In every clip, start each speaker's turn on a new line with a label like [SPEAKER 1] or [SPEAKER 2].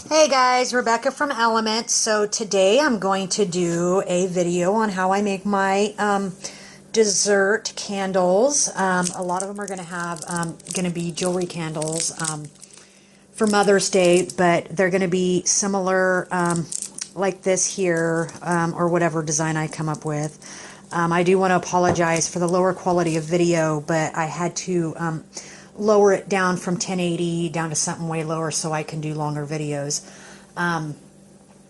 [SPEAKER 1] Hey guys, Rebecca from Element. So today I'm going to do a video on how I make my dessert candles. A lot of them are going to be jewelry candles for Mother's Day, but they're going to be similar like this here or whatever design I come up with. I do want to apologize for the lower quality of video, but I had to lower it down from 1080 down to something way lower so I can do longer videos.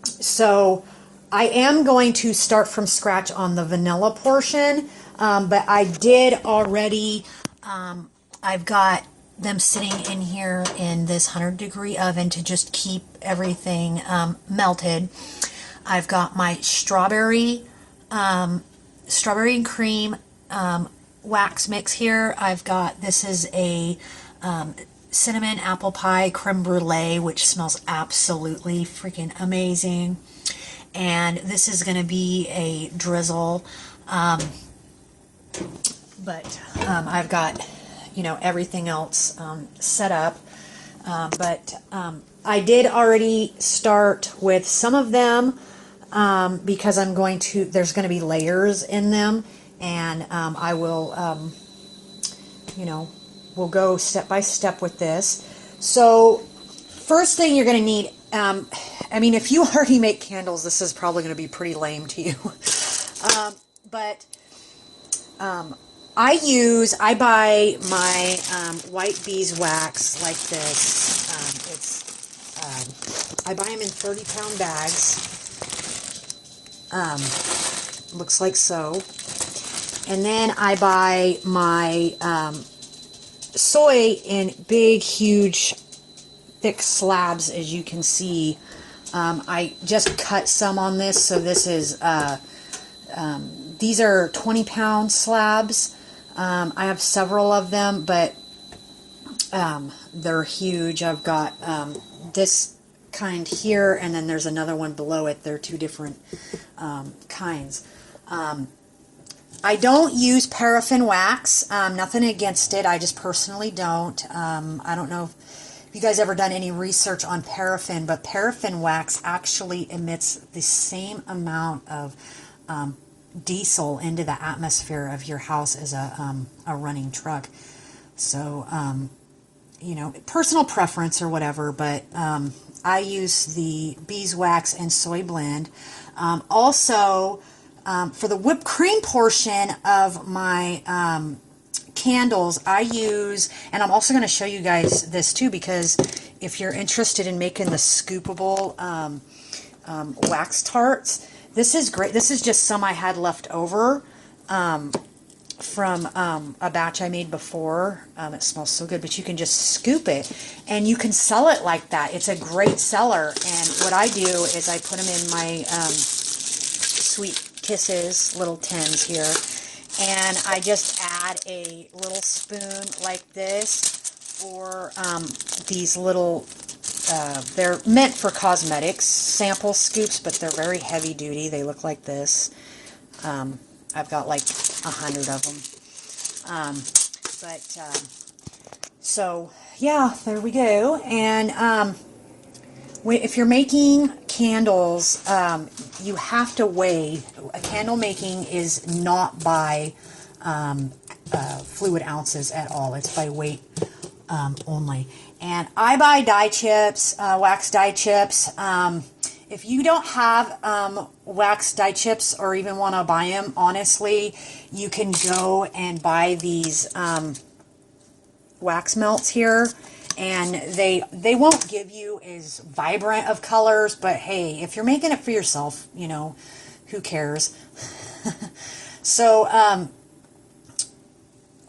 [SPEAKER 1] So I am going to start from scratch on the vanilla portion, but I did already, I've got them sitting in here in this 100-degree oven to just keep everything melted. I've got my strawberry and cream wax mix here. I've got, this is a cinnamon apple pie creme brulee, which smells absolutely freaking amazing. And this is going to be a drizzle. But I've got, you know, everything else set up. But I did already start with some of them because there's going to be layers in them. And I will, you know, we'll go step by step with this. So first thing you're going to need, I mean, if you already make candles, this is probably going to be pretty lame to you. But I buy my white beeswax like this. I buy them in 30-pound bags. Looks like so. And then I buy my soy in big, huge, thick slabs, as you can see. I just cut some on this, so this is, these are 20-pound slabs. I have several of them, but they're huge. I've got this kind here, and then there's another one below it. They're two different kinds. I don't use paraffin wax. Nothing against it. I just personally don't. I don't know if you guys ever done any research on paraffin, but paraffin wax actually emits the same amount of diesel into the atmosphere of your house as a running truck. So, you know, personal preference or whatever, but I use the beeswax and soy blend. Also, for the whipped cream portion of my candles, I use, and I'm also going to show you guys this too, because if you're interested in making the scoopable wax tarts, this is great. This is just some I had left over from a batch I made before. It smells so good, but you can just scoop it and you can sell it like that. It's a great seller. And what I do is I put them in my Sweet Kisses little tins here, and I just add a little spoon like this, or these little, they're meant for cosmetics, sample scoops, but they're very heavy duty. They look like this. I've got like 100 of them. So yeah, there we go. And if you're making candles, you have to weigh. Candle making is not by fluid ounces at all. It's by weight only. And I buy dye chips, wax dye chips. If you don't have wax dye chips or even want to buy them, honestly, you can go and buy these wax melts here. And they won't give you as vibrant of colors, but hey, if you're making it for yourself, you know, who cares? So,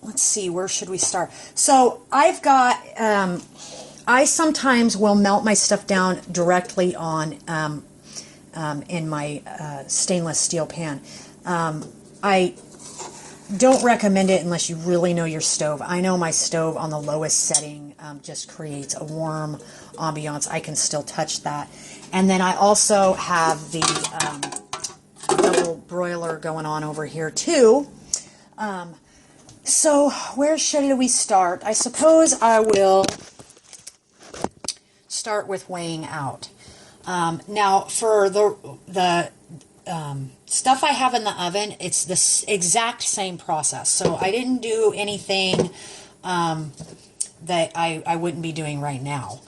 [SPEAKER 1] let's see, where should we start? So, I've got, I sometimes will melt my stuff down directly on, in my stainless steel pan. I don't recommend it unless you really know your stove. I know my stove on the lowest setting just creates a warm ambiance. I can still touch that. And then I also have the double broiler going on over here too. So where should we start? I suppose I will start with weighing out. Now, for the stuff I have in the oven, it's the exact same process. So I didn't do anything that I wouldn't be doing right now.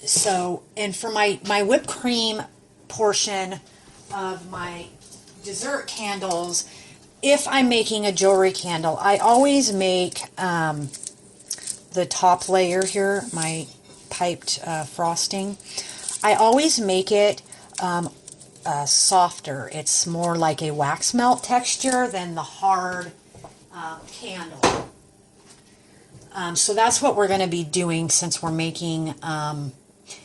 [SPEAKER 1] So, and for my whipped cream portion of my dessert candles, if I'm making a jewelry candle, I always make the top layer here, my piped frosting, I always make it softer. It's more like a wax melt texture than the hard candle. So that's what we're going to be doing since we're making, and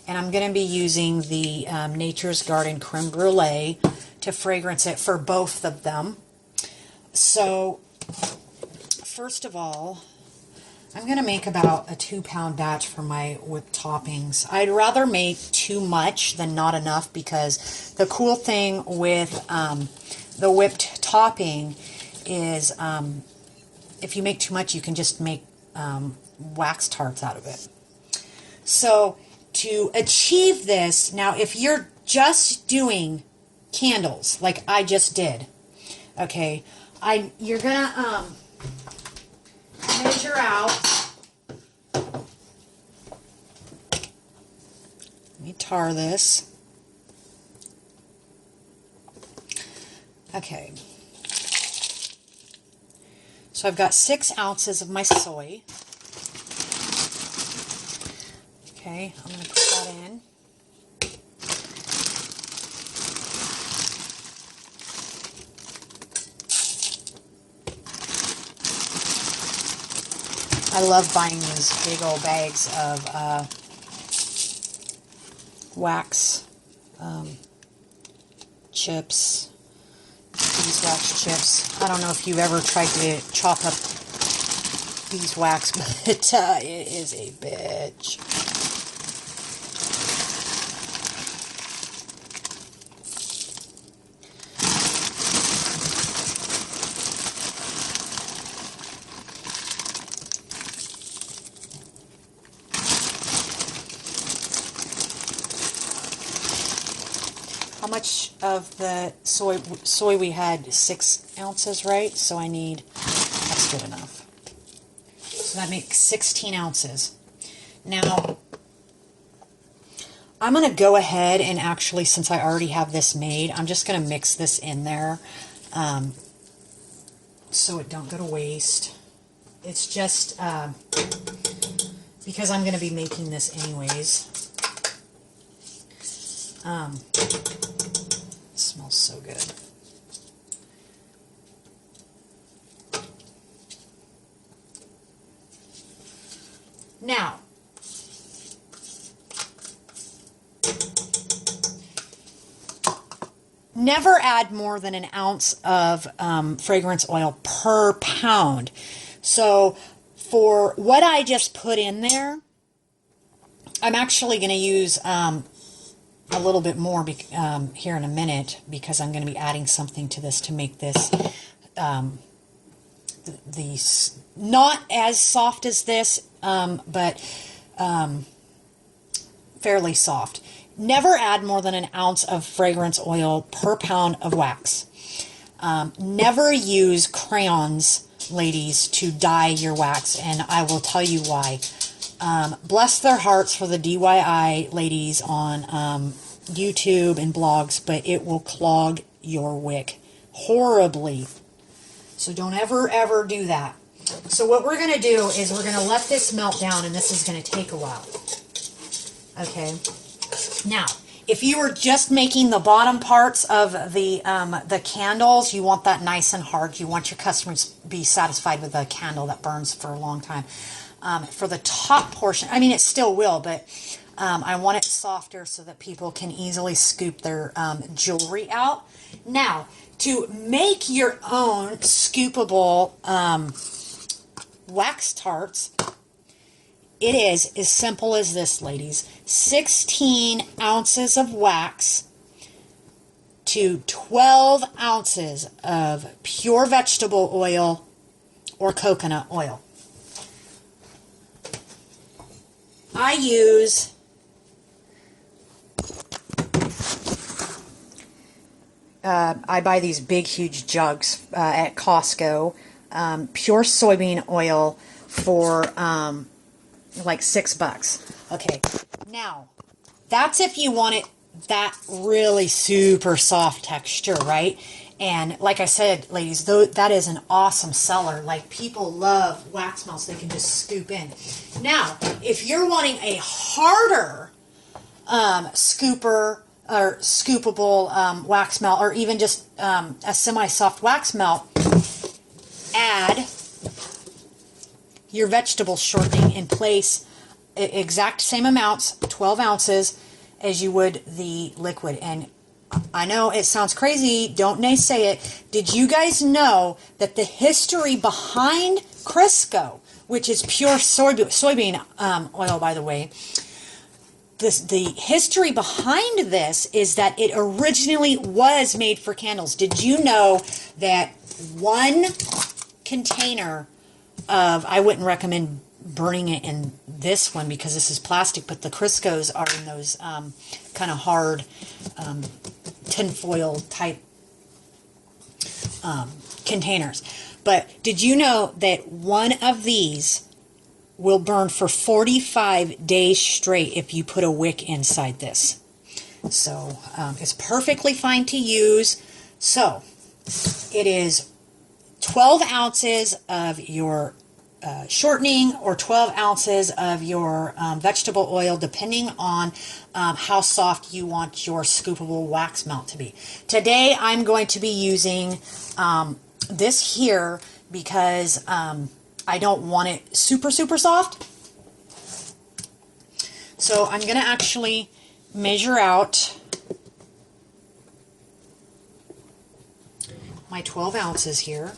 [SPEAKER 1] I'm going to be using the Nature's Garden Creme Brulee to fragrance it for both of them. So first of all, I'm going to make about a 2-pound batch for my whipped toppings. I'd rather make too much than not enough, because the cool thing with the whipped topping is if you make too much, you can just make wax tarts out of it. So to achieve this, now if you're just doing candles like I just did, okay, you're gonna measure out. Let me tar this. Okay. So I've got 6 ounces of my soy. Okay, I'm going to put that in. I love buying these big old bags of wax chips, beeswax chips. I don't know if you've ever tried to chop up beeswax, but it is a bitch. How much of the soy we had? 6 ounces, right? So I need, that's good enough. So that makes 16 ounces. Now, I'm going to go ahead and actually, since I already have this made, I'm just going to mix this in there so it don't go to waste. It's just because I'm going to be making this anyways. It smells so good. Now, never add more than an ounce of fragrance oil per pound. So for what I just put in there, I'm actually going to use a little bit more here in a minute, because I'm going to be adding something to this to make this not as soft as this, but fairly soft. Never add more than an ounce of fragrance oil per pound of wax. Never use crayons, ladies, to dye your wax, and I will tell you why. Bless their hearts for the DIY ladies on YouTube and blogs, but it will clog your wick horribly. So don't ever do that. So what we're going to do is we're going to let this melt down, and this is going to take a while. Okay. Now, if you were just making the bottom parts of the candles, you want that nice and hard. You want your customers to be satisfied with a candle that burns for a long time. For the top portion, I mean, it still will, but I want it softer so that people can easily scoop their jewelry out. Now, to make your own scoopable wax tarts, it is as simple as this, ladies. 16 ounces of wax to 12 ounces of pure vegetable oil or coconut oil. I use I buy these big, huge jugs at Costco. Pure soybean oil for like $6. Okay, now that's if you want it that really super soft texture, right? And like I said, ladies, that is an awesome seller. Like, people love wax melts they can just scoop in. Now, if you're wanting a harder scooper or scoopable wax melt, or even just a semi-soft wax melt, add your vegetable shortening in place, exact same amounts, 12 ounces, as you would the liquid. And I know it sounds crazy, don't naysay it. Did you guys know that the history behind Crisco, which is pure soybean oil, by the way, the history behind this is that it originally was made for candles. Did you know that one container of, I wouldn't recommend burning it in this one because this is plastic, but the Criscos are in those kind of hard tinfoil type containers. But did you know that one of these will burn for 45 days straight if you put a wick inside this? So it's perfectly fine to use. So it is 12 ounces of your shortening, or 12 ounces of your vegetable oil, depending on how soft you want your scoopable wax melt to be. Today I'm going to be using this here because I don't want it super soft. So I'm going to actually measure out my 12 ounces here.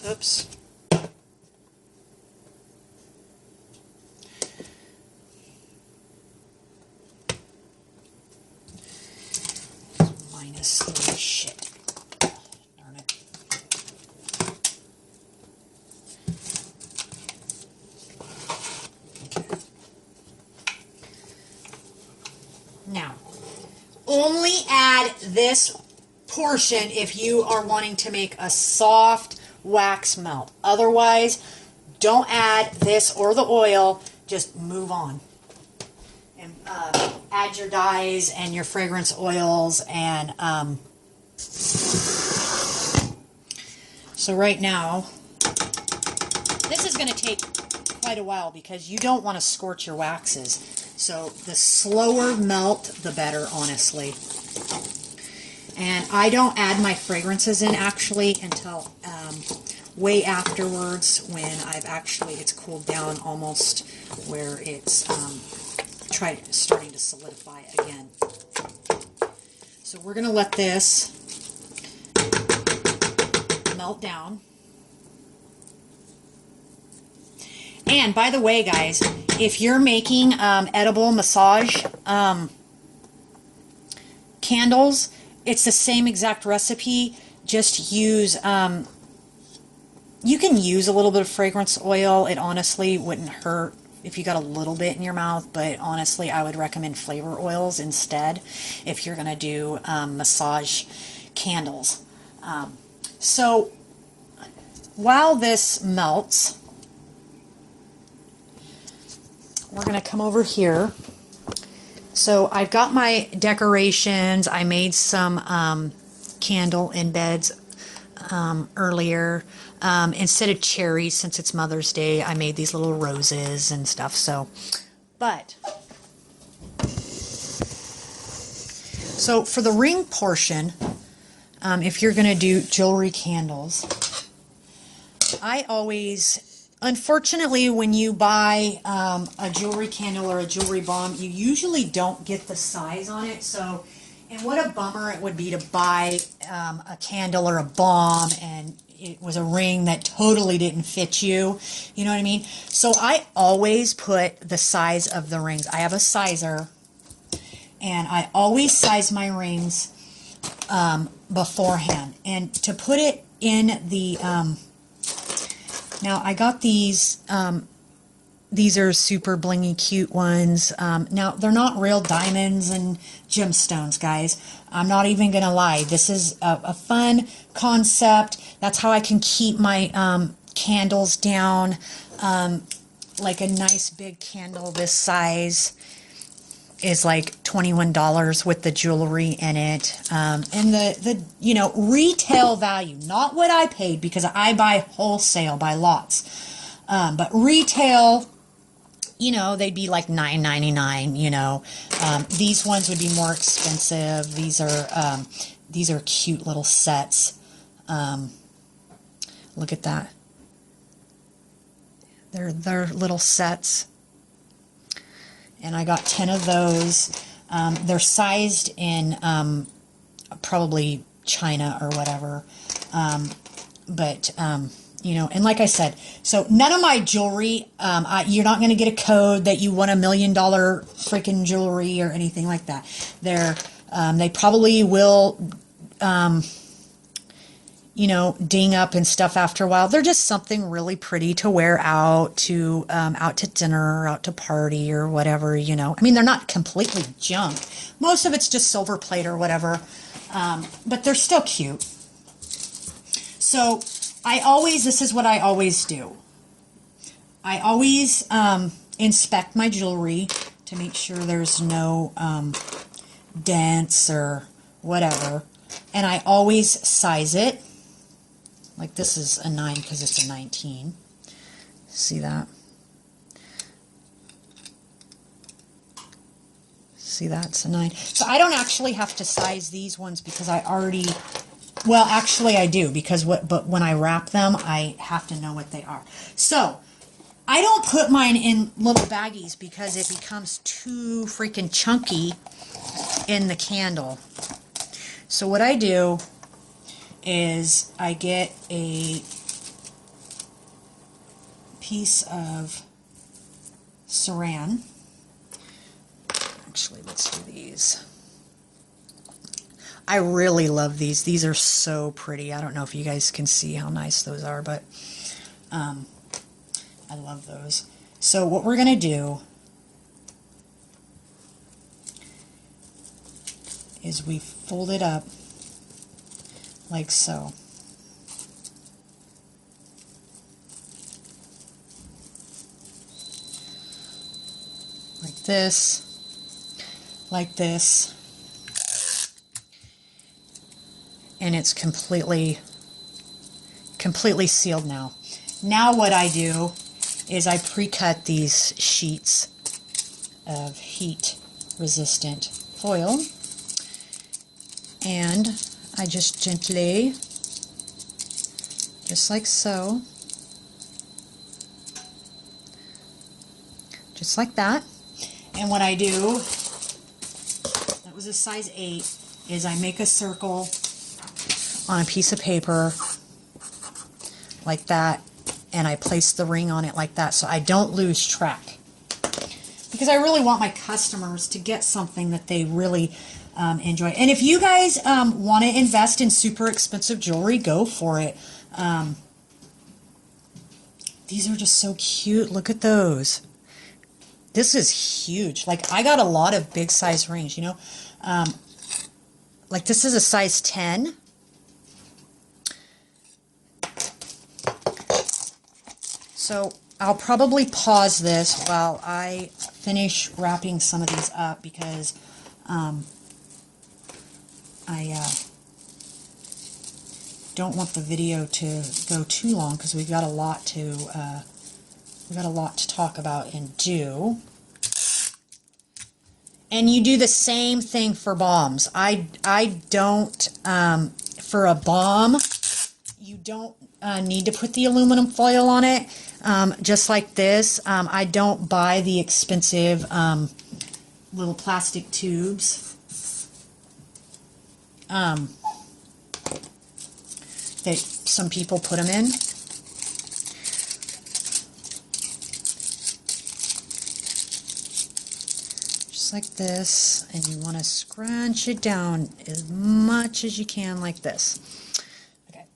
[SPEAKER 1] Oops. Minus 3, shit. Darn it. Okay. Now, only add this portion if you are wanting to make a soft wax melt. Otherwise, don't add this or the oil. Just move on and add your dyes and your fragrance oils. And so right now, this is going to take quite a while because you don't want to scorch your waxes. So the slower melt, the better, honestly. And I don't add my fragrances in actually until way afterwards, when it's cooled down almost where it's starting to solidify again. So we're going to let this melt down. And by the way, guys, if you're making edible massage candles, it's the same exact recipe. Just use, you can use a little bit of fragrance oil. It honestly wouldn't hurt if you got a little bit in your mouth, but honestly, I would recommend flavor oils instead if you're going to do massage candles. So while this melts, we're going to come over here. So I've got my decorations. I made some candle embeds earlier. Instead of cherries, since it's Mother's Day, I made these little roses and stuff. So for the ring portion, if you're going to do jewelry candles, I always, unfortunately, when you buy a jewelry candle or a jewelry bomb, you usually don't get the size on it. So, and what a bummer it would be to buy a candle or a bomb and it was a ring that totally didn't fit you. You know what I mean? So I always put the size of the rings. I have a sizer, and I always size my rings beforehand. And to put it in the, now I got these are super blingy cute ones. Now they're not real diamonds and gemstones, guys. I'm not even gonna lie. This is a fun concept. That's how I can keep my candles down. Like a nice big candle this size is like $21 with the jewelry in it. And the you know, retail value, not what I paid because I buy wholesale by lots. But retail, you know, they'd be like $9.99, you know. These ones would be more expensive. These are cute little sets. Look at that. They're little sets. And I got 10 of those. They're sized in probably China or whatever. You know, and like I said, so none of my jewelry, you're not going to get a code that you won $1 million freaking jewelry or anything like that. They probably will, you know, ding up and stuff after a while. They're just something really pretty to wear out to dinner or out to party or whatever, you know. I mean, they're not completely junk. Most of it's just silver plate or whatever, but they're still cute. So this is what I always do. I always inspect my jewelry to make sure there's no dents or whatever. And I always size it. Like this is a 9 because it's a 19. See that? See that? It's a 9. So I don't actually have to size these ones because I already... Well, actually I do, because but when I wrap them, I have to know what they are. So, I don't put mine in little baggies because it becomes too freaking chunky in the candle. So what I do is I get a piece of saran. Actually, let's do these. I really love these. These are so pretty. I don't know if you guys can see how nice those are, but I love those. So what we're going to do is we fold it up like so. Like this. Like this. And it's completely sealed now. Now what I do is I pre-cut these sheets of heat resistant foil, and I just gently, just like so, just like that. And what I do, that was a size 8, is I make a circle on a piece of paper like that, and I place the ring on it like that so I don't lose track, because I really want my customers to get something that they really enjoy. And if you guys want to invest in super expensive jewelry, go for it. These are just so cute. Look at those. This is huge. Like, I got a lot of big size rings, you know. Like, this is a size 10. So I'll probably pause this while I finish wrapping some of these up, because I don't want the video to go too long, because we've got a lot to talk about and do. And you do the same thing for bombs. I don't for a bomb, you don't need to put the aluminum foil on it. Just like this, I don't buy the expensive little plastic tubes that some people put them in. Just like this, and you want to scrunch it down as much as you can like this. Okay.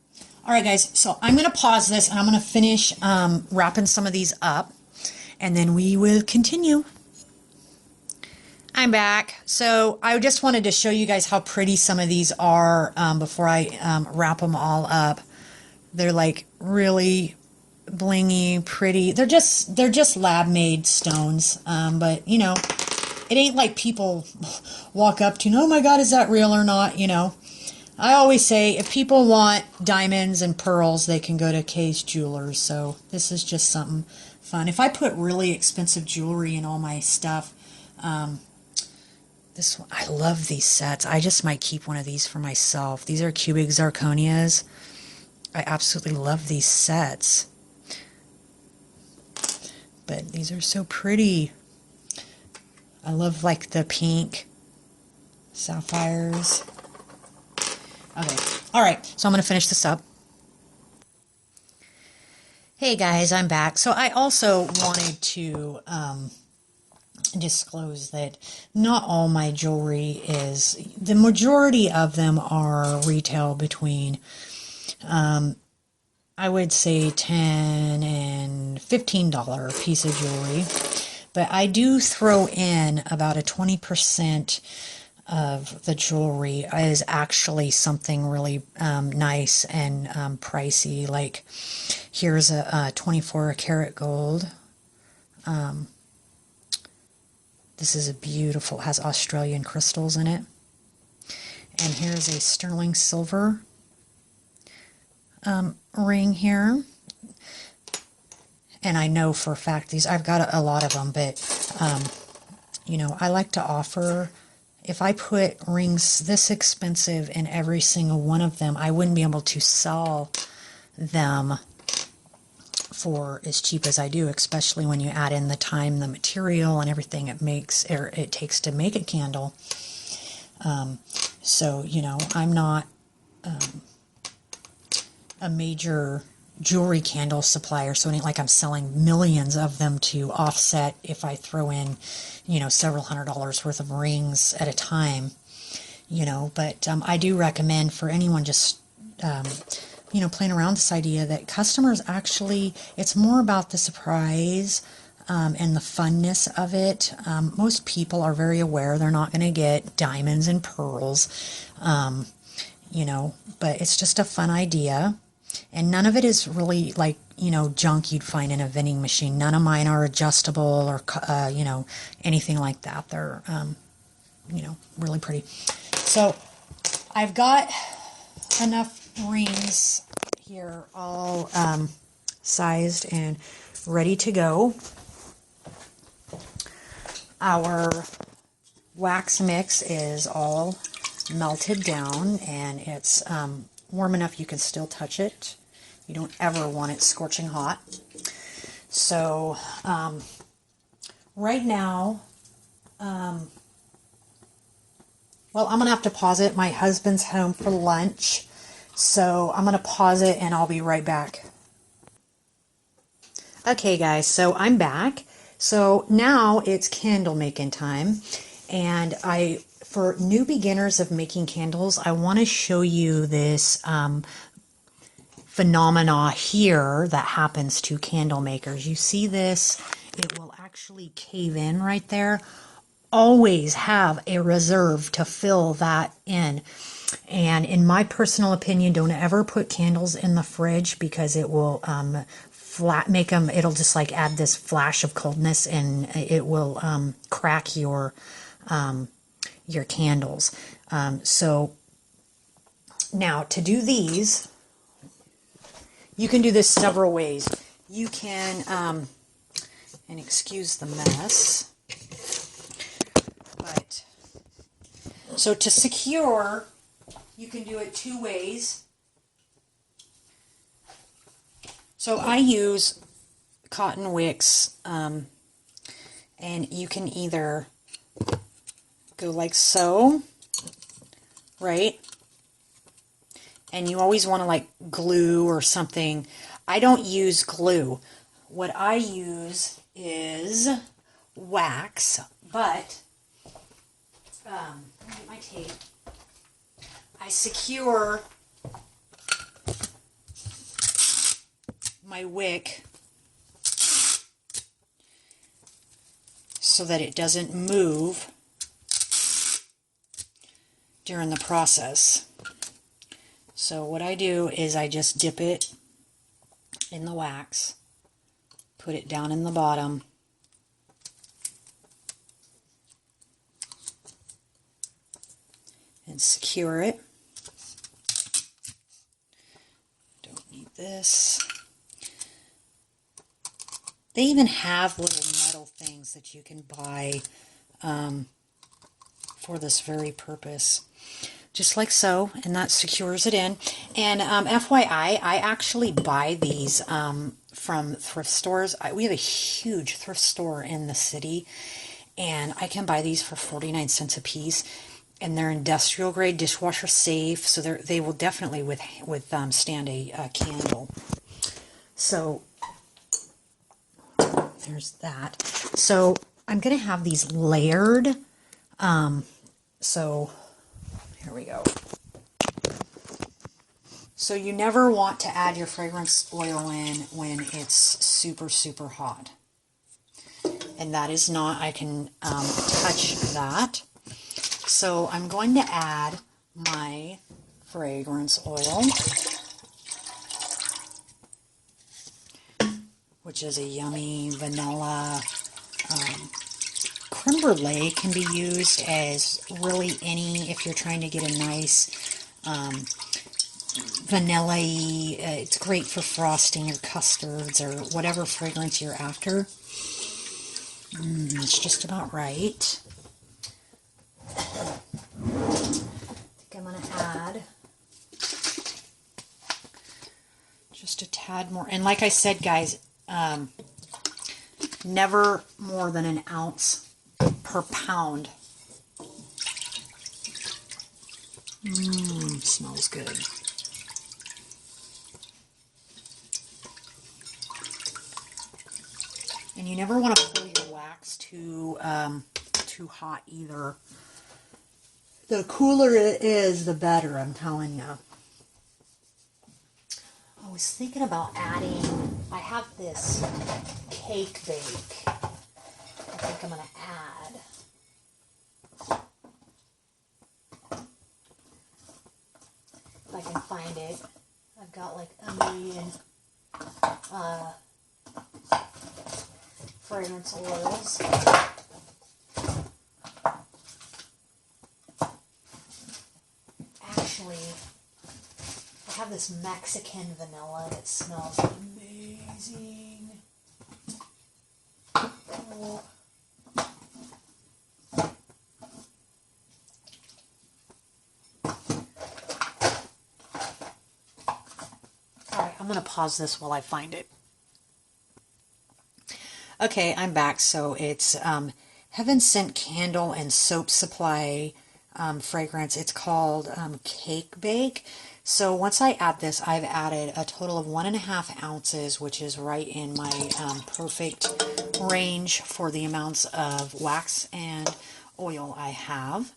[SPEAKER 1] All right, guys, so I'm going to pause this and I'm going to finish wrapping some of these up, and then we will continue. I'm back. So I just wanted to show you guys how pretty some of these are before I wrap them all up. They're like really blingy, pretty. They're just lab made stones, but you know, it ain't like people walk up to, oh my God, is that real or not? You know, I always say if people want diamonds and pearls, they can go to Kay's Jewelers. So this is just something fun. If I put really expensive jewelry in all my stuff, this one, I love these sets. I just might keep one of these for myself. These are cubic zirconias. I absolutely love these sets. But these are so pretty. I love like the pink sapphires. Okay, all right, so I'm going to finish this up. Hey guys, I'm back. So I also wanted to disclose that not all my jewelry is, the majority of them are retail between I would say $10 and $15 piece of jewelry, but I do throw in about a 20% of the jewelry is actually something really nice and pricey. Like here's a 24 karat gold. This is a beautiful, has Australian crystals in it. And here's a sterling silver ring here. And I know for a fact these, I've got a lot of them, but you know, I like to offer, if I put rings this expensive in every single one of them, I wouldn't be able to sell them for as cheap as I do, especially when you add in the time, the material, and everything it makes, or it takes to make a candle. So, you know, I'm not a major jewelry candle supplier, so it ain't like I'm selling millions of them to offset if I throw in, you know, several $100s worth of rings at a time, you know. But I do recommend for anyone just you know, playing around with this idea that customers actually, it's more about the surprise and the funness of it. Most people are very aware they're not going to get diamonds and pearls, you know, but it's just a fun idea. And none of it is really like, you know, junk you'd find in a vending machine. None of mine are adjustable or, you know, anything like that. They're, you know, really pretty. So I've got enough rings here all sized and ready to go. Our wax mix is all melted down and it's warm enough you can still touch it. You don't ever want it scorching hot. So right now, well, I'm gonna have to pause it. My husband's home for lunch, so I'm gonna pause it and I'll be right back. Okay guys, so I'm back. So now it's candle making time, and for new beginners of making candles, I want to show you this phenomena here that happens to candle makers. You see this? It will actually cave in right there. Always have a reserve to fill that in. And in my personal opinion, don't ever put candles in the fridge because it will make them, it'll just like add this flash of coldness and it will crack your candles. So now to do these, you can do this several ways. You can, and excuse the mess, but so to secure, you can do it two ways. So I use cotton wicks, and you can either go like so, right? And you always want to like glue or something. I don't use glue. What I use is wax, but let me get my tape. I secure my wick so that it doesn't move during the process. So what I do is I just dip it in the wax, put it down in the bottom, and secure it. Don't need this. They even have little metal things that you can buy for this very purpose. Just like so, and that secures it in. And FYI, I actually buy these from thrift stores. We have a huge thrift store in the city, and I can buy these for 49 cents a piece. And they're industrial grade, dishwasher safe, so they will definitely stand a candle. So there's that. So I'm going to have these layered. So here we go. So you never want to add your fragrance oil in when it's super, super hot. And that is not, I can touch that. So I'm going to add my fragrance oil, which is a yummy vanilla. Creme brulee can be used as really any, if you're trying to get a nice vanilla-y, it's great for frosting or custards or whatever fragrance you're after. It's just about right. I think I'm going to add just a tad more. And like I said, guys, never more than an ounce per pound. Smells good. And you never want to pull your wax too hot either. The cooler it is, the better, I'm telling you. I was thinking about adding, I have this cake bake. I think I'm going to add. If I can find it. I've got like a million fragrance oils. Actually, I have this Mexican vanilla that smells amazing. Oh. Alright, I'm going to pause this while I find it. Okay, I'm back. So it's Heaven Scent Candle and Soap Supply fragrance. It's called Cake Bake. So once I add this, I've added a total of 1.5 ounces, which is right in my perfect range for the amounts of wax and oil I have.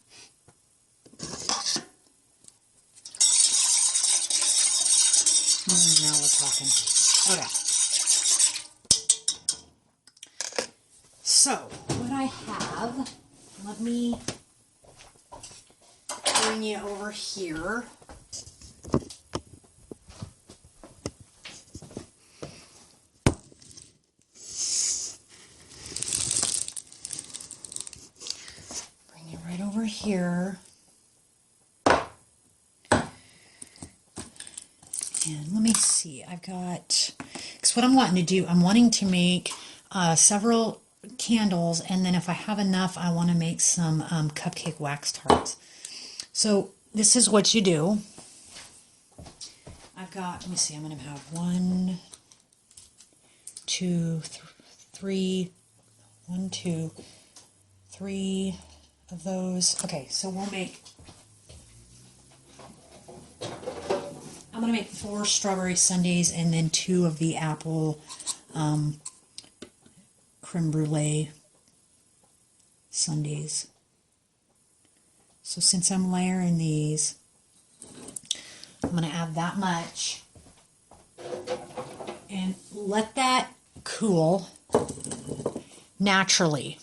[SPEAKER 1] Now we're talking. Okay. So, what I have, let me bring you over here. Bring you right over here. And let me see, I've got, because what I'm wanting to do, I'm wanting to make several candles, and then if I have enough, I want to make some cupcake wax tarts. So this is what you do. I've got, let me see, I'm going to have 1, 2, 3, 1, 2, 3 of those. Okay, so we'll make, I'm going to make 4 strawberry sundaes and then 2 of the apple creme brulee sundaes. So since I'm layering these, I'm going to add that much. and let that cool naturally.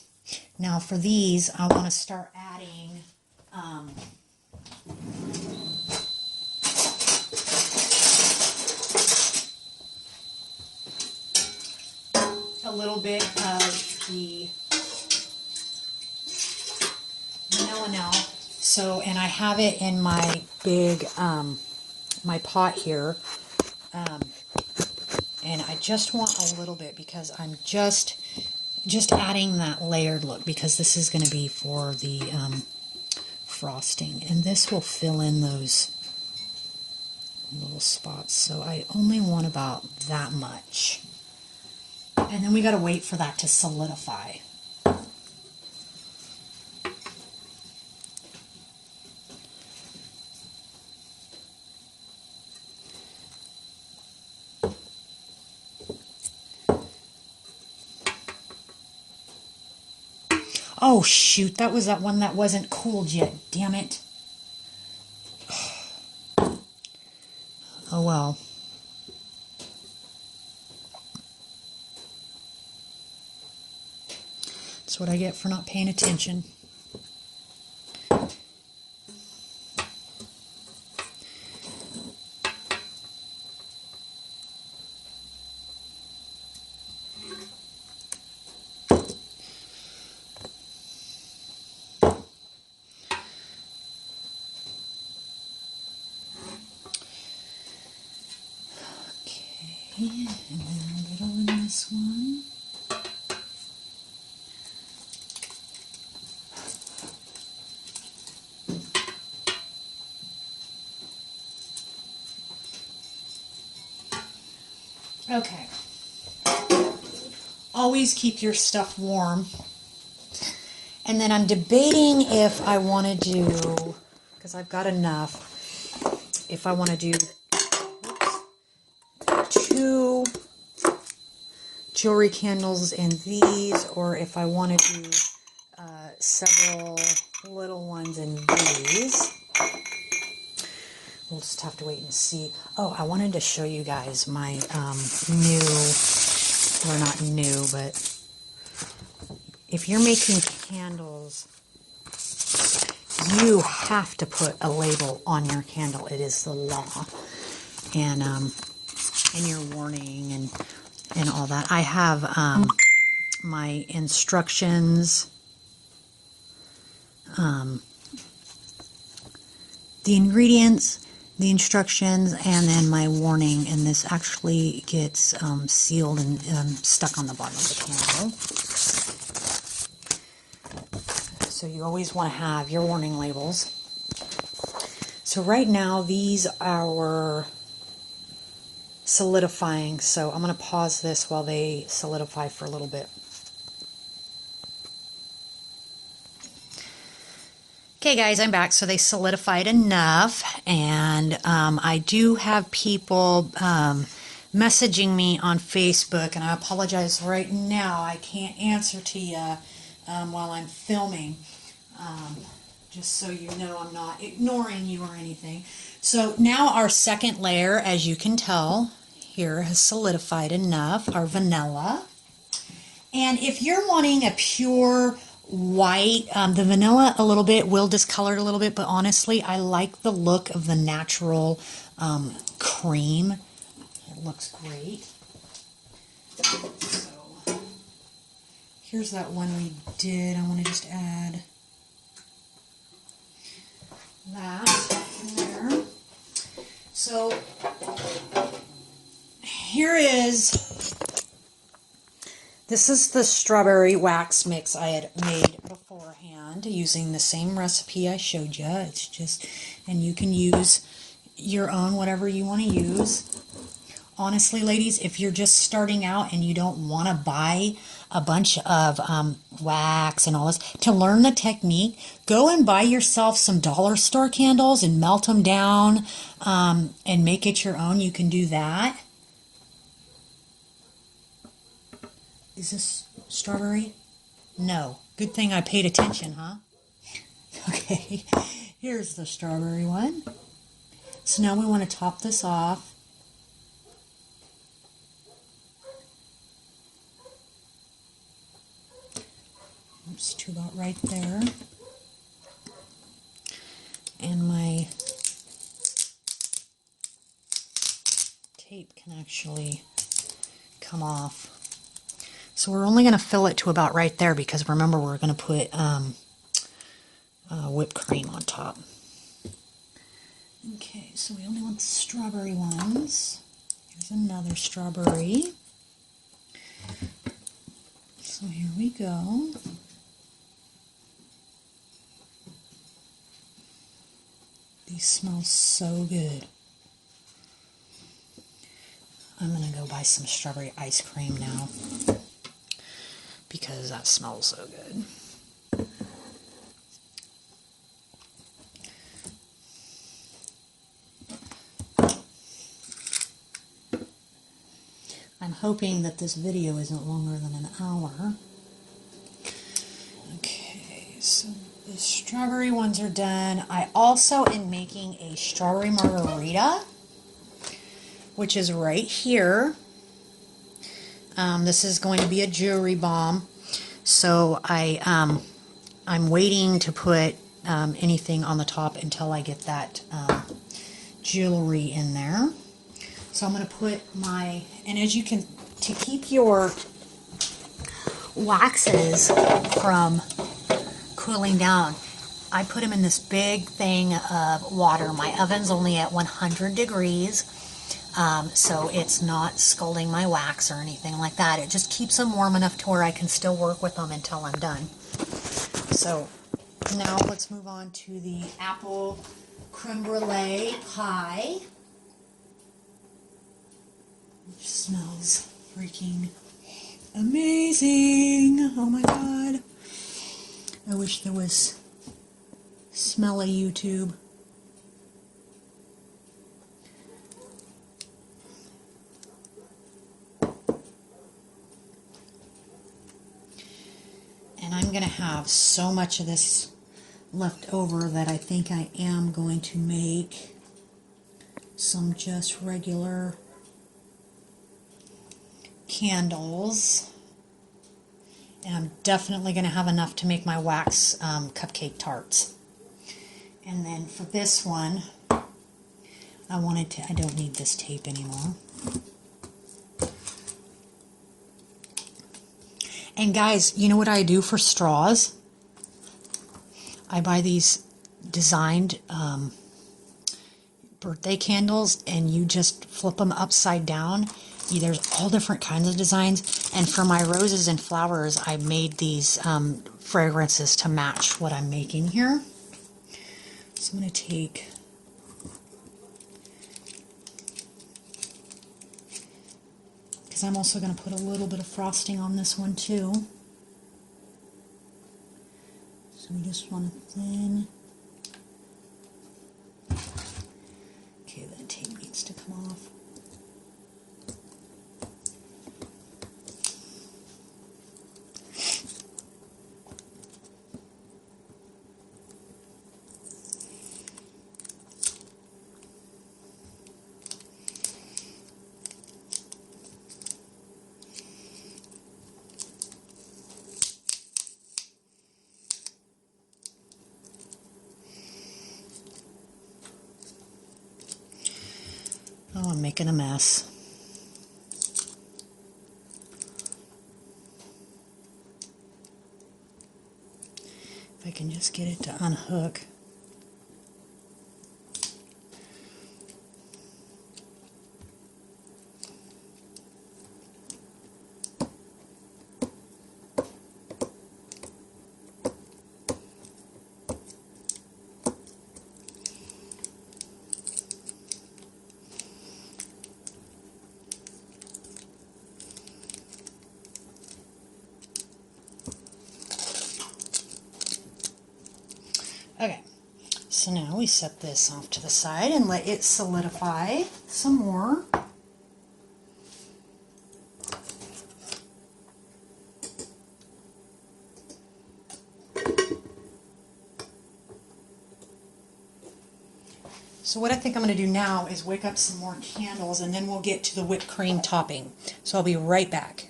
[SPEAKER 1] Now for these, I want to start adding a little bit of the vanilla now. So, and I have it in my big, my pot here. And I just want a little bit because I'm just adding that layered look, because this is going to be for the frosting, and this will fill in those little spots. So I only want about that much, and then we got to wait for that to solidify. Oh shoot, that was that one that wasn't cooled yet. Damn it. Oh well. That's what I get for not paying attention. And then a little in this one. Okay. Always keep your stuff warm. And then I'm debating if I want to do, because I've got enough, if I want to do 2 jewelry candles in these, or if I want to do several little ones in these. We'll just have to wait and see. Oh, I wanted to show you guys my new, or not new, but if you're making candles, you have to put a label on your candle. It is the law. And your warning and all that. I have my instructions, the ingredients, the instructions, and then my warning, and this actually gets sealed and stuck on the bottom of the candle. So you always want to have your warning labels. So right now these are solidifying, so I'm going to pause this while they solidify for a little bit. Okay guys, I'm back. So they solidified enough, and I do have people messaging me on Facebook, and I apologize right now, I can't answer to you while I'm filming. Just so you know, I'm not ignoring you or anything. So now our second layer, as you can tell here, has solidified enough, our vanilla. And if you're wanting a pure white, the vanilla a little bit will discolor it a little bit, but honestly, I like the look of the natural cream. It looks great. So here's that one we did. I want to just add that in there. So here is, this is the strawberry wax mix I had made beforehand using the same recipe I showed you. It's just, and you can use your own, whatever you want to use. Honestly, ladies, if you're just starting out and you don't want to buy a bunch of wax and all this, to learn the technique, go and buy yourself some dollar store candles and melt them down and make it your own. You can do that. Is this strawberry? No. Good thing I paid attention, huh? Okay, here's the strawberry one. So now we want to top this off. Oops, to about right there. And my tape can actually come off. So we're only going to fill it to about right there because remember we're going to put whipped cream on top. Okay, so we only want the strawberry ones. Here's another strawberry. So here we go. These smell so good. I'm going to go buy some strawberry ice cream now because that smells so good. I'm hoping that this video isn't longer than an hour. Okay, so the strawberry ones are done. I also am making a strawberry margarita, which is right here. This is going to be a jewelry bomb. So I'm waiting to put anything on the top until I get that jewelry in there. So I'm going to put my, and as you can, to keep your waxes from cooling down, I put them in this big thing of water. My oven's only at 100 degrees, so it's not scalding my wax or anything like that. It just keeps them warm enough to where I can still work with them until I'm done. So now let's move on to the apple creme brulee pie, which smells freaking amazing. Oh my god. I wish there was smelly YouTube. And I'm going to have so much of this left over that I think I am going to make some just regular candles. And I'm definitely going to have enough to make my wax cupcake tarts. And then for this one, I don't need this tape anymore. And guys, you know what I do for straws? I buy these designed birthday candles, and you just flip them upside down. There's all different kinds of designs, and for my roses and flowers I made these fragrances to match what I'm making here. So I'm going to take because I'm also going to put a little bit of frosting on this one too. So we just want to thin. Okay, that tape needs to come off. Oh, I'm making a mess. If I can just get it to unhook. Okay, so now we set this off to the side and let it solidify some more. So what I think I'm going to do now is wick up some more candles, and then we'll get to the whipped cream topping. So I'll be right back.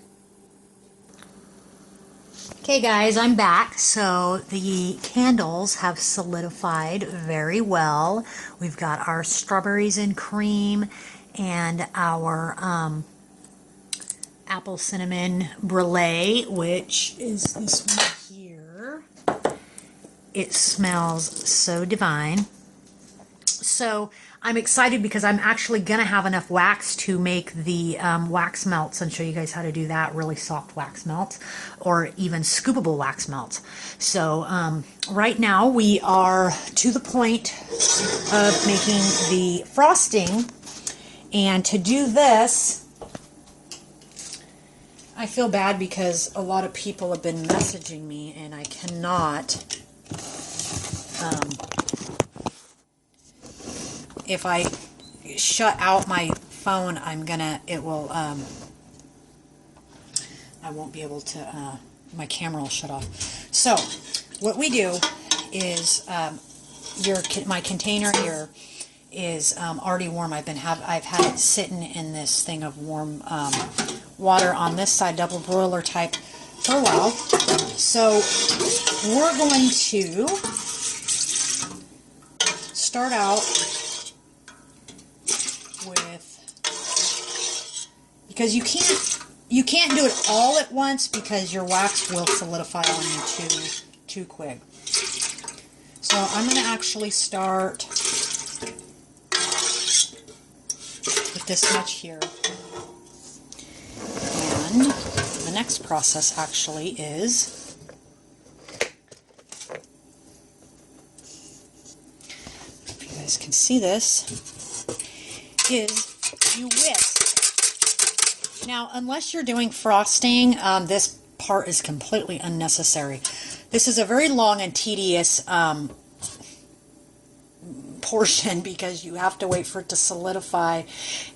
[SPEAKER 1] Okay guys, I'm back. So the candles have solidified very well. We've got our strawberries and cream and our apple cinnamon brulee, which is this one here. It smells so divine. So I'm excited because I'm actually going to have enough wax to make the wax melts and show you guys how to do that, really soft wax melts or even scoopable wax melts. So right now we are to the point of making the frosting, and to do this, I feel bad because a lot of people have been messaging me and I cannot if I shut out my phone, I won't be able to, my camera will shut off. So, what we do is, my container here is already warm. I've had it sitting in this thing of warm water on this side, double broiler type, for a while. So, we're going to start out because you can't do it all at once because your wax will solidify on you too quick. So I'm going to actually start with this much here. And the next process actually is if you guys can see this, is you whisk. Now, unless you're doing frosting, this part is completely unnecessary. This is a very long and tedious portion because you have to wait for it to solidify.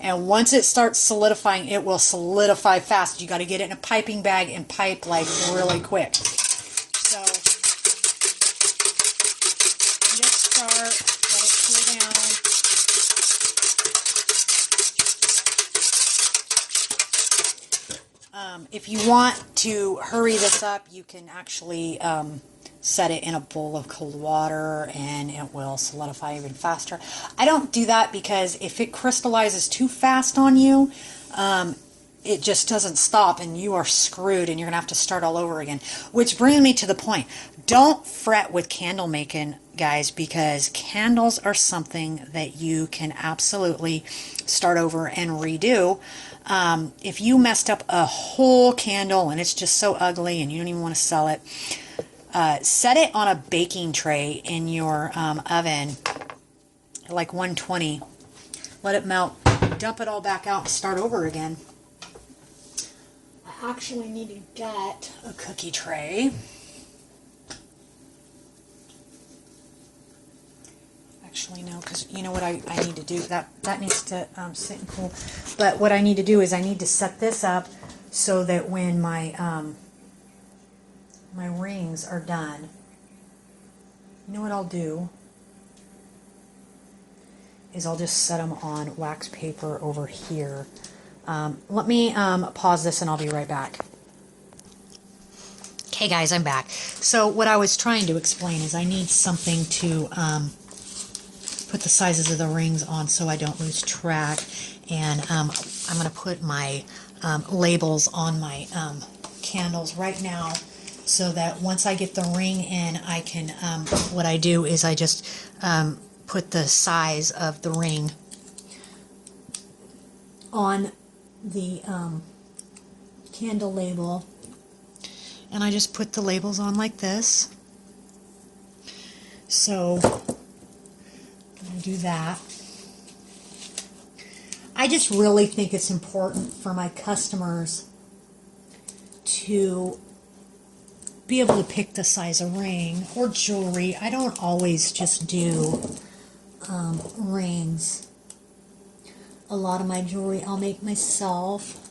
[SPEAKER 1] And once it starts solidifying, it will solidify fast. You got to get it in a piping bag and pipe like really quick. So, just start, let it cool down. If you want to hurry this up, you can actually set it in a bowl of cold water and it will solidify even faster. I don't do that because if it crystallizes too fast on you, it just doesn't stop and you are screwed and you're going to have to start all over again. Which brings me to the point. Don't fret with candle making, guys, because candles are something that you can absolutely start over and redo. If you messed up a whole candle and it's just so ugly and you don't even want to sell it, set it on a baking tray in your oven, like 120. Let it melt. Dump it all back out and start over again. I actually need to get a cookie tray. Actually, no, because you know what I need to do? That needs to sit and cool. But what I need to do is I need to set this up so that when my my rings are done, you know what I'll do? Is I'll just set them on wax paper over here. Let me pause this and I'll be right back. Okay guys, I'm back. So what I was trying to explain is I need something to put the sizes of the rings on so I don't lose track. And I'm going to put my labels on my candles right now so that once I get the ring in, I can, what I do is I just put the size of the ring on the candle label, and I just put the labels on like this. So I'm going to do that. I just really think it's important for my customers to be able to pick the size of ring or jewelry. I don't always just do rings. A lot of my jewelry I'll make myself.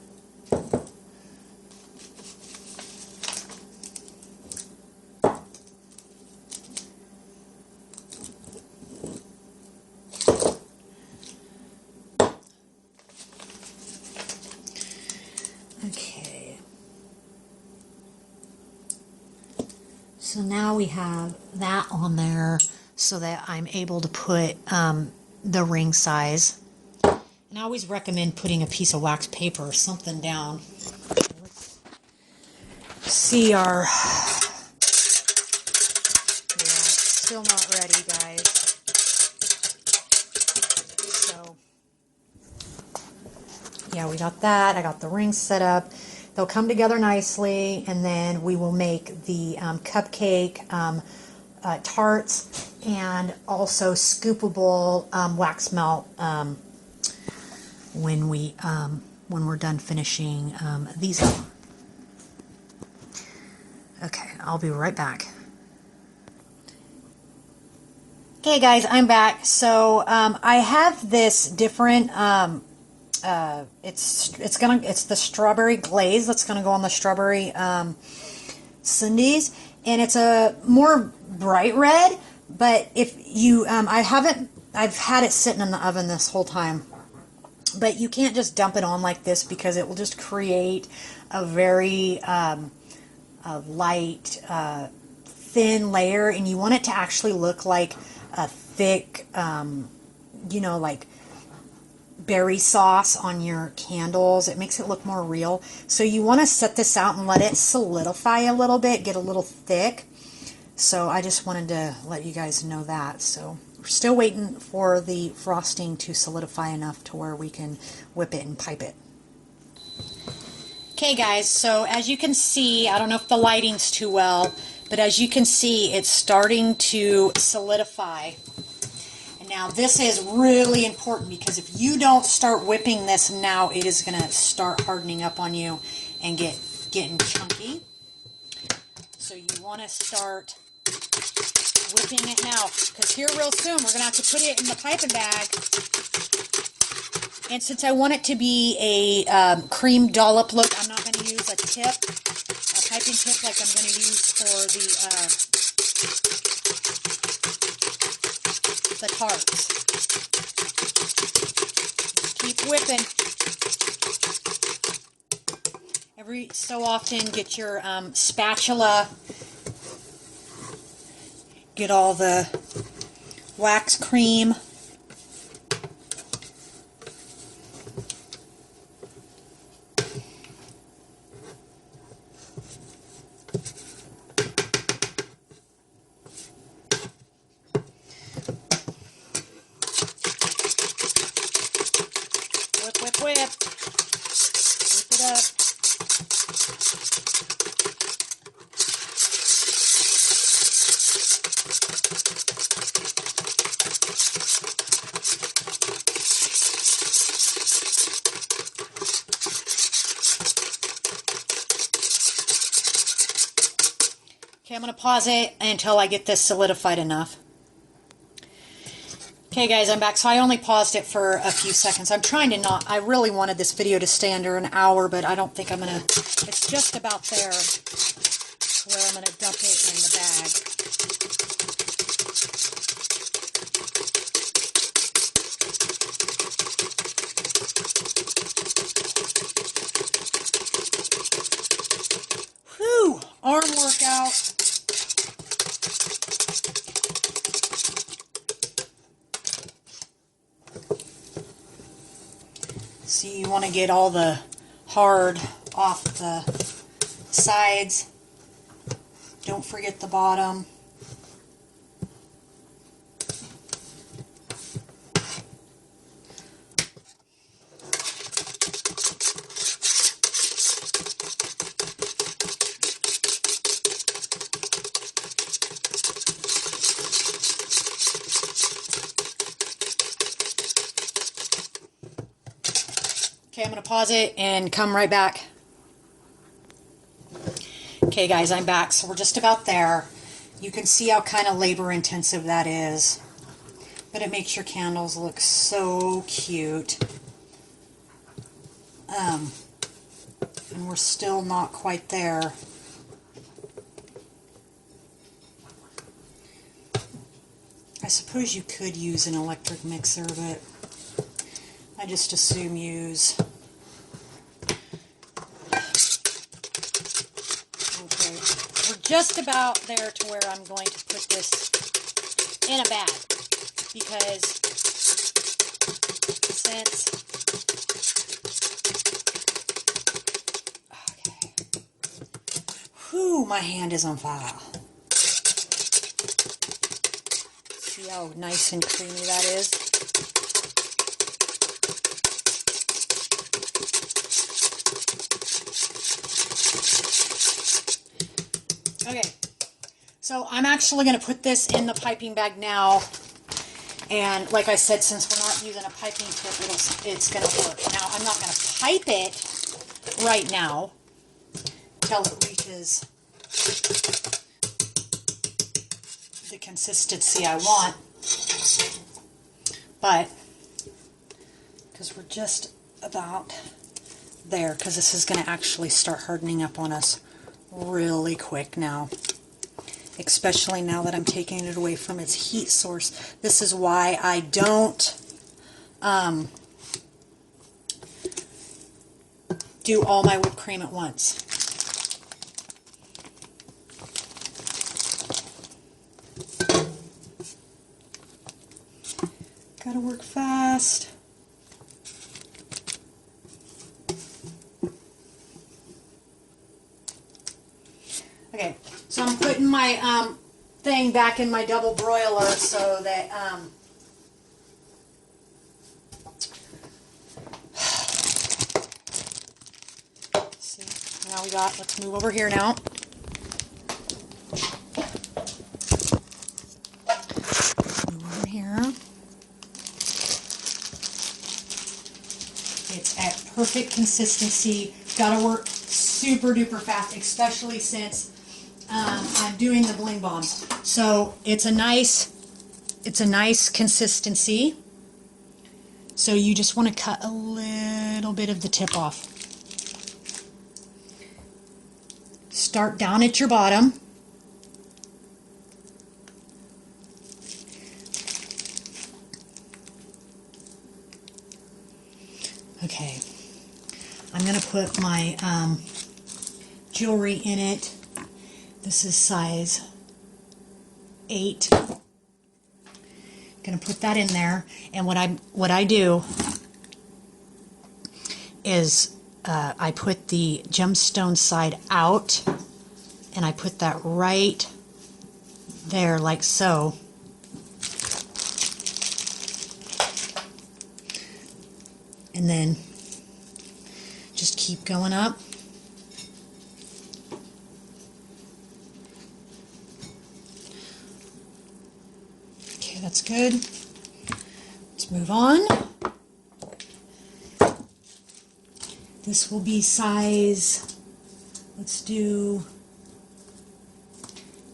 [SPEAKER 1] Okay. So now we have that on there so that I'm able to put the ring size. And I always recommend putting a piece of wax paper or something down. Let's see our... Yeah, it's still not ready, guys. So, yeah, we got that. I got the rings set up. They'll come together nicely, and then we will make the cupcake tarts and also scoopable wax melt when we're done finishing these up. Okay, I'll be right back. Okay, guys, I'm back. So I have this different. It's the strawberry glaze that's gonna go on the strawberry sundaes, and it's a more bright red. But if you, I've had it sitting in the oven this whole time. But you can't just dump it on like this because it will just create a very light, thin layer, and you want it to actually look like a thick, you know, like berry sauce on your candles. It makes it look more real. So you want to set this out and let it solidify a little bit, get a little thick. So I just wanted to let you guys know that. So we're still waiting for the frosting to solidify enough to where we can whip it and pipe it. Okay, guys, so as you can see, I don't know if the lighting's too well, but as you can see, it's starting to solidify. And now this is really important because if you don't start whipping this now, it is going to start hardening up on you and getting chunky. So you want to start whipping it now, because here real soon we're going to have to put it in the piping bag. And since I want it to be a cream dollop look, I'm not going to use a tip, a piping tip like I'm going to use for the tarts. Just keep whipping. Every so often, get your spatula, get all the wax cream. Whip, whip, whip. Whip it up. Okay, I'm going to pause it until I get this solidified enough. Okay guys, I'm back. So I only paused it for a few seconds. I'm trying to not, I really wanted this video to stay under an hour, but I don't think I'm going to, it's just about there where I'm going to dump it in the bag. Whew, arm workout. See, you want to get all the hard off the sides. Don't forget the bottom. Okay, I'm going to pause it and come right back. Okay guys, I'm back. So we're just about there. You can see how kind of labor intensive that is. But it makes your candles look so cute. And we're still not quite there. I suppose you could use an electric mixer, but I just assume use. Okay, we're just about there to where I'm going to put this in a bag, because since whew, my hand is on fire. See how nice and creamy that is? Okay, so I'm actually going to put this in the piping bag now. And like I said, since we're not using a piping tip, it's going to work. Now, I'm not going to pipe it right now until it reaches the consistency I want. But, because we're just about there, because this is going to actually start hardening up on us really quick now. Especially now that I'm taking it away from its heat source. This is why I don't do all my whipped cream at once. Gotta work fast. Okay, so I'm putting my thing back in my double broiler so that see, now we got, let's move over here now. Move over here. It's at perfect consistency. Gotta work super duper fast, especially since I'm doing the bling bombs. So it's a nice consistency. So you just want to cut a little bit of the tip off. Start down at your bottom. Okay, I'm going to put my jewelry in it. This is size 8. Going to put that in there, and what I do is I put the gemstone side out, and I put that right there like so. And then just keep going up. Okay, that's good. Let's move on. This will be size, let's do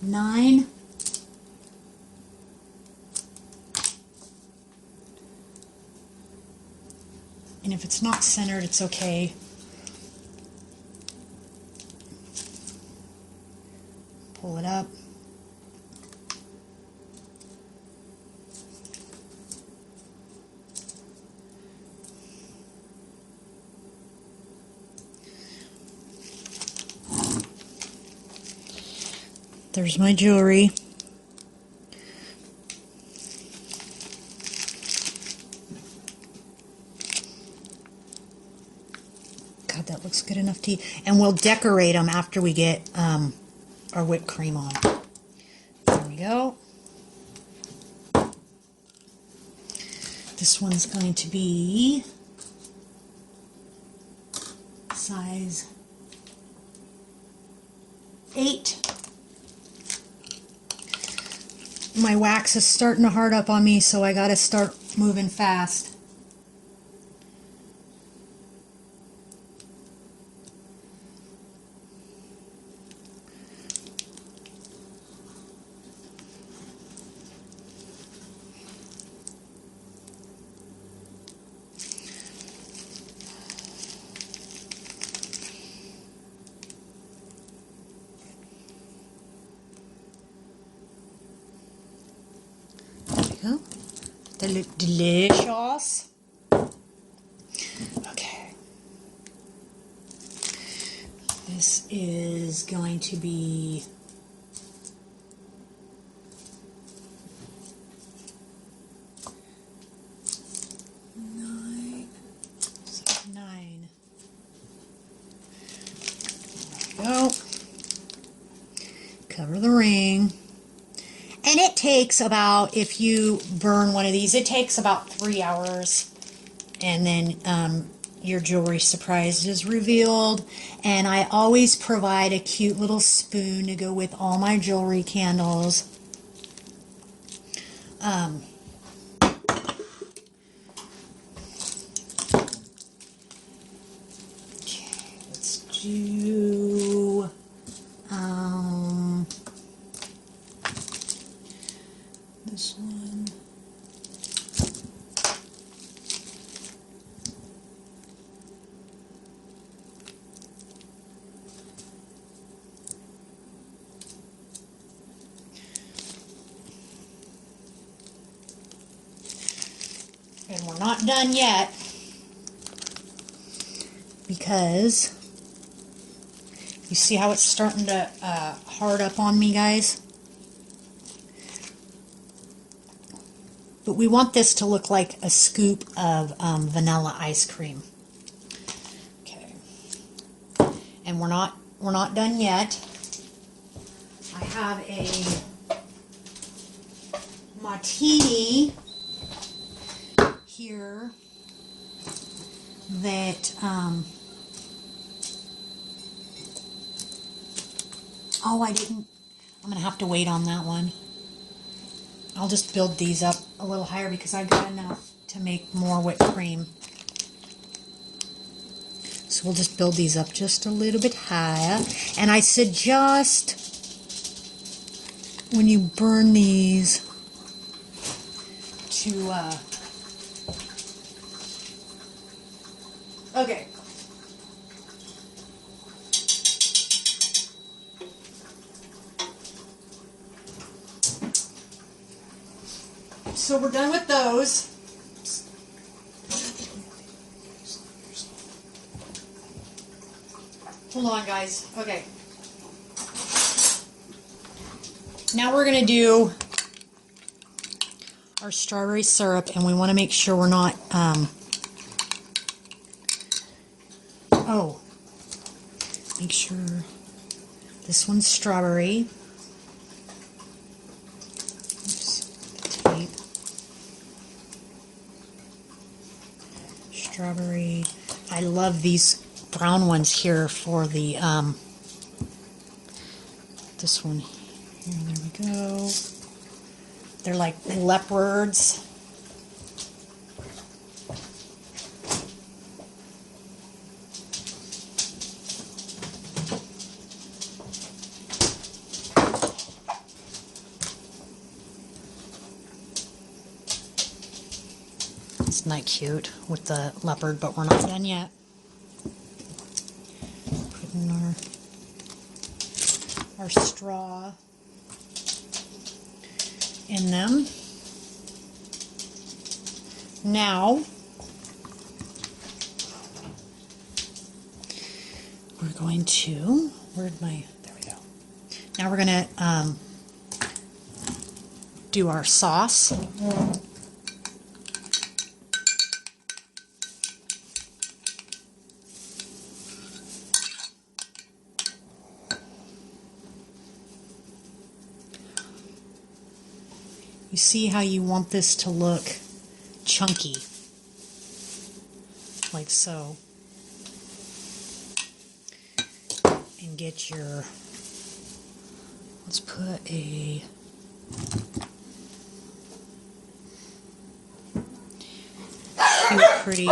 [SPEAKER 1] 9. And if it's not centered, it's okay. Pull it up. There's my jewelry. God, that looks good enough to eat. And we'll decorate them after we get our whipped cream on. There we go. This one's going to be size 8. My wax is starting to hard up on me, so I gotta start moving fast. Go. They look delicious. Okay. This is going to be go. Cover the ring. And it takes about, if you burn one of these, it takes about 3 hours. And then your jewelry surprise is revealed. And I always provide a cute little spoon to go with all my jewelry candles. Okay, let's do this one. And we're not done yet, because you see how it's starting to hard up on me, guys? But we want this to look like a scoop of vanilla ice cream. Okay. And we're not done yet. I have a martini here that oh, I'm gonna have to wait on that one. I'll just build these up a little higher because I've got enough to make more whipped cream. So we'll just build these up just a little bit higher. And I suggest when you burn these to okay. So we're done with those. Hold on, guys. Okay. Now we're going to do our strawberry syrup, and we want to make sure we're not make sure this one's strawberry. Oops, tape. Strawberry. I love these brown ones here for the this one here. There we go. They're like leopards. Isn't that cute with the leopard? But we're not done yet. Putting our straw in them. Now we're going to, there we go. Now we're going to do our sauce. You see how you want this to look chunky, like so. And get your, let's put a cute, pretty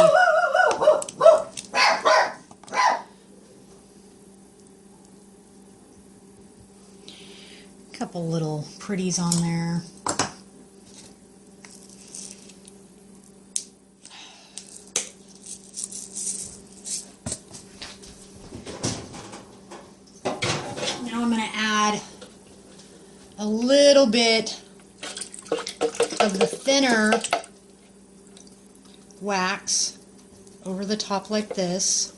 [SPEAKER 1] couple little pretties on there. Now I'm going to add a little bit of the thinner wax over the top like this.